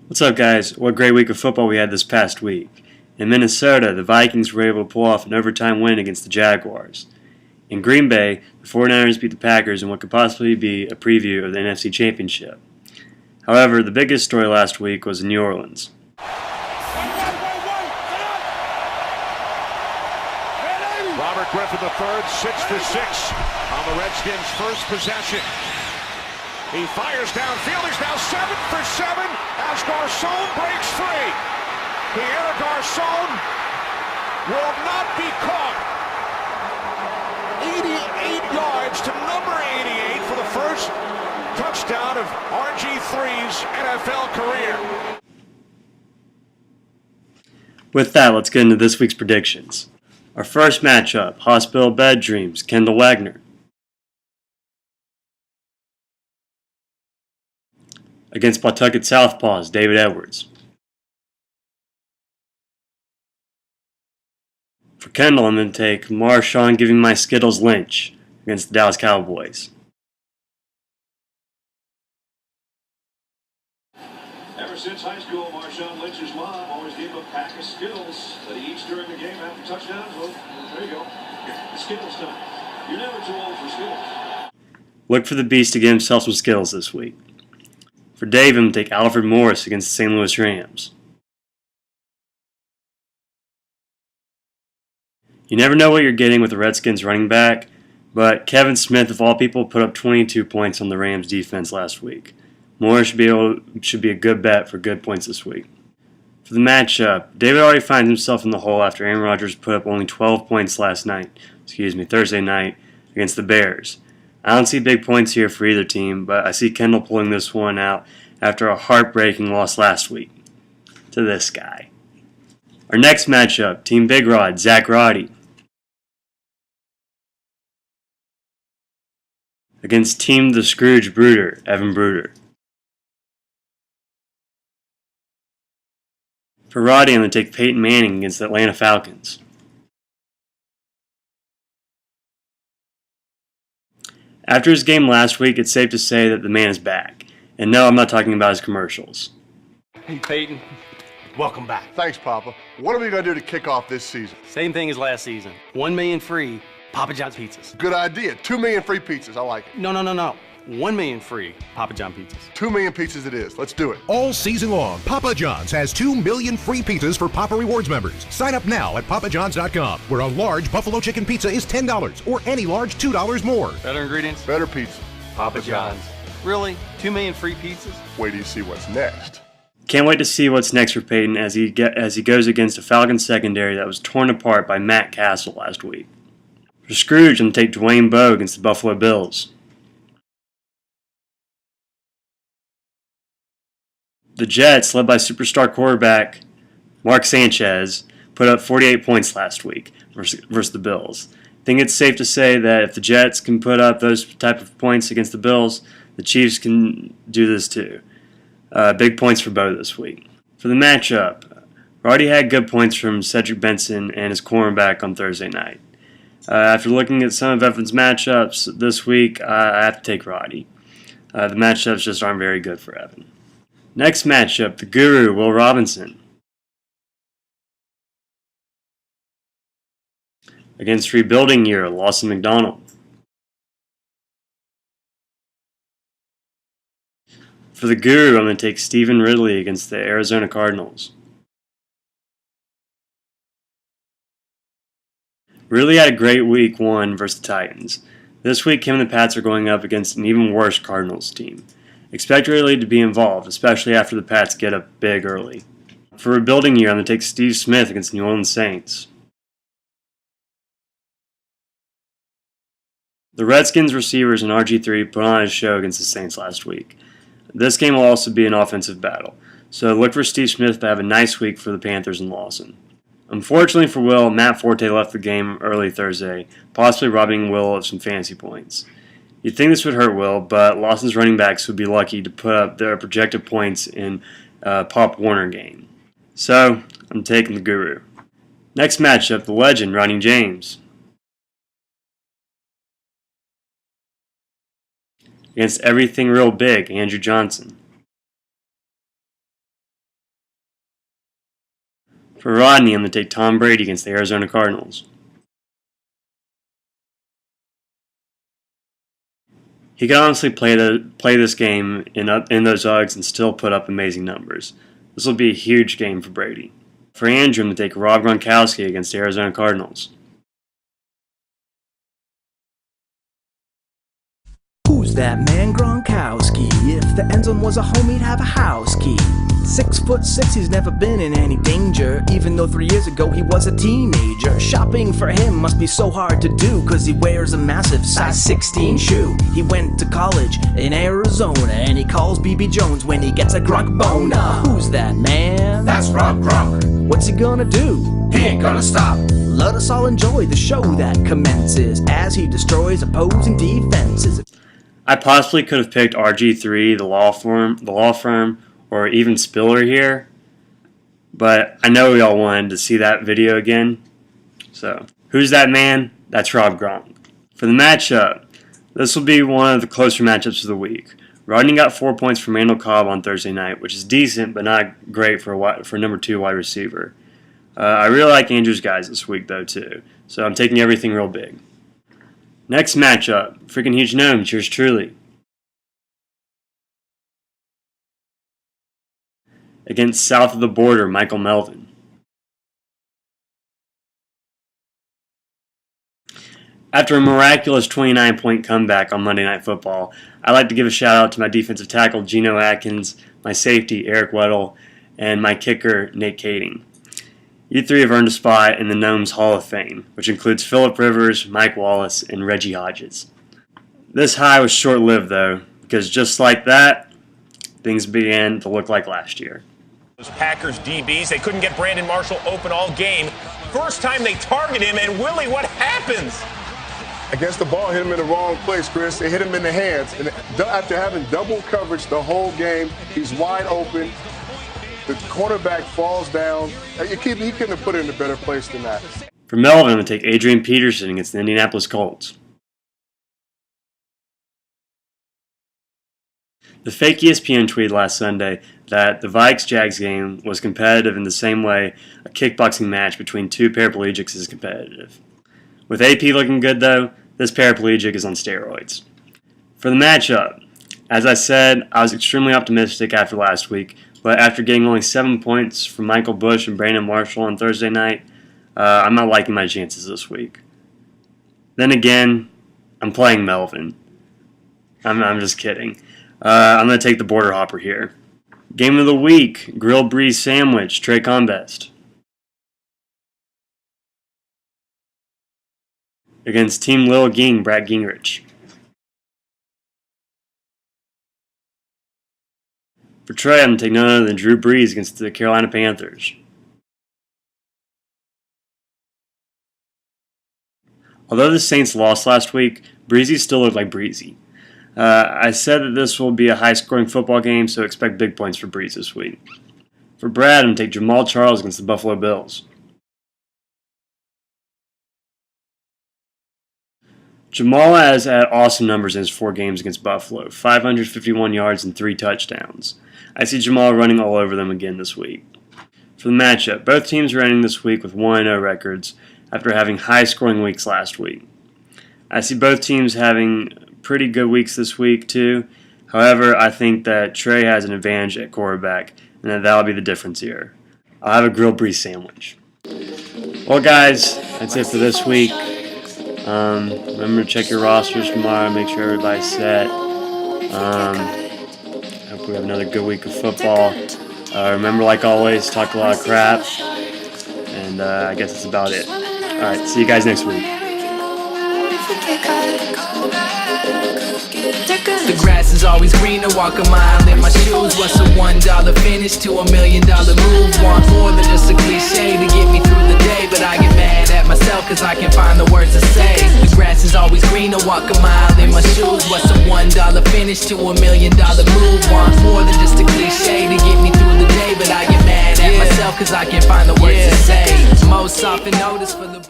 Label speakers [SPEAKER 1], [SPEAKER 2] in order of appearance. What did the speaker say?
[SPEAKER 1] What's up, guys? What a great week of football we had this past week. In Minnesota, the Vikings were able to pull off an overtime win against the Jaguars. In Green Bay, the 49ers beat the Packers in what could possibly be a preview of the NFC Championship. However, the biggest story last week was in New Orleans.
[SPEAKER 2] Robert Griffin III, 6 for 6 on the Redskins' first possession. He fires downfield. He's now 7 for 7 as Garcon breaks free. Pierre Garcon will not be caught. 88 yards to number 88 for the first touchdown of RG3's NFL career.
[SPEAKER 1] With that, let's get into this week's predictions. Our first matchup, Hospital Bed Dreams, Kendall Wagner against Pawtucket Southpaws, David Edwards. For Kendall, I'm going to take Marshawn Giving My Skittles Lynch against the Dallas Cowboys.
[SPEAKER 3] Ever since high school, Marshawn Lynch's mom always gave him a pack of Skittles that he eats during the game after touchdowns. Well, there you go. Skittles time. You're never too old for Skittles.
[SPEAKER 1] Look for the Beast to get himself some Skittles this week. For Dave, I'm going to take Alfred Morris against the St. Louis Rams. You never know what you're getting with the Redskins running back, but Kevin Smith, of all people, put up 22 points on the Rams defense last week. Morris should be a good bet for good points this week. For the matchup, David already finds himself in the hole after Aaron Rodgers put up only 12 points Thursday night, against the Bears. I don't see big points here for either team, but I see Kendall pulling this one out after a heartbreaking loss last week to this guy. Our next matchup, Team Big Rod, Zach Roddy against Team The Scrooge Bruder, Evan Bruder. For Roddy, I'm going to take Peyton Manning against the Atlanta Falcons. After his game last week, it's safe to say that the man is back. And no, I'm not talking about his commercials.
[SPEAKER 4] Hey, Peyton. Welcome back.
[SPEAKER 5] Thanks, Papa. What are we going to do to kick off this season?
[SPEAKER 4] Same thing as last season. 1 million free Papa John's pizzas.
[SPEAKER 5] Good idea. 2 million free pizzas. I like it.
[SPEAKER 4] No. 1 million free Papa John pizzas.
[SPEAKER 5] 2 million pizzas it is. Let's do it.
[SPEAKER 6] All season long, Papa John's has 2 million free pizzas for Papa Rewards members. Sign up now at papajohns.com, where a large buffalo chicken pizza is $10 or any large $2 more.
[SPEAKER 4] Better ingredients?
[SPEAKER 5] Better pizza.
[SPEAKER 4] Papa John's. Really? 2 million free pizzas?
[SPEAKER 5] Wait till you see what's next.
[SPEAKER 1] Can't wait to see what's next for Peyton as he goes against a Falcons secondary that was torn apart by Matt Castle last week. For Scrooge, I'm going to take Dwayne Bowe against the Buffalo Bills. The Jets, led by superstar quarterback Mark Sanchez, put up 48 points last week versus the Bills. I think it's safe to say that if the Jets can put up those type of points against the Bills, the Chiefs can do this too. Big points for Bowe this week. For the matchup, Roddy had good points from Cedric Benson and his cornerback on Thursday night. After looking at some of Evan's matchups this week, I have to take Roddy. The matchups just aren't very good for Evan. Next matchup, the Guru, Will Robinson against rebuilding year, Lawson McDonald. For the Guru, I'm going to take Stephen Ridley against the Arizona Cardinals. Ridley had a great week 1 versus the Titans. This week, him and the Pats are going up against an even worse Cardinals team. Expect Ridley to be involved, especially after the Pats get up big early. For rebuilding year, I'm going to take Steve Smith against the New Orleans Saints. The Redskins receivers and RG3 put on a show against the Saints last week. This game will also be an offensive battle, so look for Steve Smith to have a nice week for the Panthers and Lawson. Unfortunately for Will, Matt Forte left the game early Thursday, possibly robbing Will of some fantasy points. You'd think this would hurt Will, but Lawson's running backs would be lucky to put up their projected points in a Pop Warner game. So, I'm taking the Guru. Next matchup, the legend, Ronnie James against everything real big, Andrew Johnson. For Rodney, I'm going to take Tom Brady against the Arizona Cardinals. He could honestly play this game in those Uggs and still put up amazing numbers. This will be a huge game for Brady. For Andrew, I'm going to take Rob Gronkowski against the Arizona Cardinals.
[SPEAKER 7] Who's that man, Gronkowski? If the end zone was a home, he'd have a house key. 6'6", he's never been in any danger, even though 3 years ago he was a teenager. Shopping for him must be so hard to do, cause he wears a massive size 16 shoe. He went to college in Arizona, and he calls BB Jones when he gets a Gronk boner. Who's that man?
[SPEAKER 8] That's Rob Gronk.
[SPEAKER 7] What's he gonna do?
[SPEAKER 8] He ain't gonna stop.
[SPEAKER 7] Let us all enjoy the show that commences as he destroys opposing defenses.
[SPEAKER 1] I possibly could have picked RG3, the law firm, or even Spiller here, but I know we all wanted to see that video again. So, who's that man? That's Rob Gronk. For the matchup, this will be one of the closer matchups of the week. Rodney got 4 points from Randall Cobb on Thursday night, which is decent but not great for number 2 wide receiver. I really like Andrew's guys this week though too, so I'm taking everything real big. Next matchup, freaking huge gnome, yours truly. Against south of the border, Michael Melvin. After a miraculous 29-point comeback on Monday Night Football, I'd like to give a shout out to my defensive tackle Geno Atkins, my safety Eric Weddle, and my kicker Nate Kading. You three have earned a spot in the Gnomes Hall of Fame, which includes Phillip Rivers, Mike Wallace, and Reggie Hodges. This high was short-lived though, because just like that, things began to look like last year.
[SPEAKER 9] Those Packers DBs, they couldn't get Brandon Marshall open all game. First time they target him, and Willie, what happens?
[SPEAKER 5] I guess the ball hit him in the wrong place, Chris. It hit him in the hands. And after having double coverage the whole game, he's wide open. The cornerback falls down. He couldn't have put it in a better place than that.
[SPEAKER 1] For Melvin, I'm going to take Adrian Peterson against the Indianapolis Colts. The fake ESPN tweeted last Sunday that the Vikes-Jags game was competitive in the same way a kickboxing match between two paraplegics is competitive. With AP looking good though, this paraplegic is on steroids. For the matchup, as I said, I was extremely optimistic after last week, but after getting only 7 points from Michael Bush and Brandon Marshall on Thursday night, I'm not liking my chances this week. Then again, I'm playing Melvin. I'm just kidding. I'm going to take the border hopper here. Game of the week, grilled breeze sandwich, Trey Combest. Against Team Lil Ging, Brad Gingrich. For Trey, I'm going to take none other than Drew Brees against the Carolina Panthers. Although the Saints lost last week, Breezy still looked like Breezy. I said that this will be a high-scoring football game, so expect big points for Breeze this week. For Brad, I'm going to take Jamal Charles against the Buffalo Bills. Jamal has had awesome numbers in his 4 games against Buffalo, 551 yards and 3 touchdowns. I see Jamal running all over them again this week. For the matchup, both teams are ending this week with 1-0 records after having high-scoring weeks last week. I see both teams having pretty good weeks this week too. However, I think that Trey has an advantage at quarterback, and that'll be the difference here. I'll have a grilled breeze sandwich. Well, guys, that's it for this week. Remember to check your rosters tomorrow. Make sure everybody's set. Hope we have another good week of football. Remember, like always, talk a lot of crap. And I guess that's about it. All right, see you guys next week.
[SPEAKER 10] The grass is always greener, walk a mile in my shoes. What's a $1 finish to $1 million move? Want more than just a cliche to get me through the day, but I get mad at myself cause I can't find the words to say. The grass is always greener, walk a mile in my shoes. What's a $1 finish to $1 million move? Want more than just a cliche to get me through the day, but I get mad at myself cause I can't find the words to say. Most often notice for the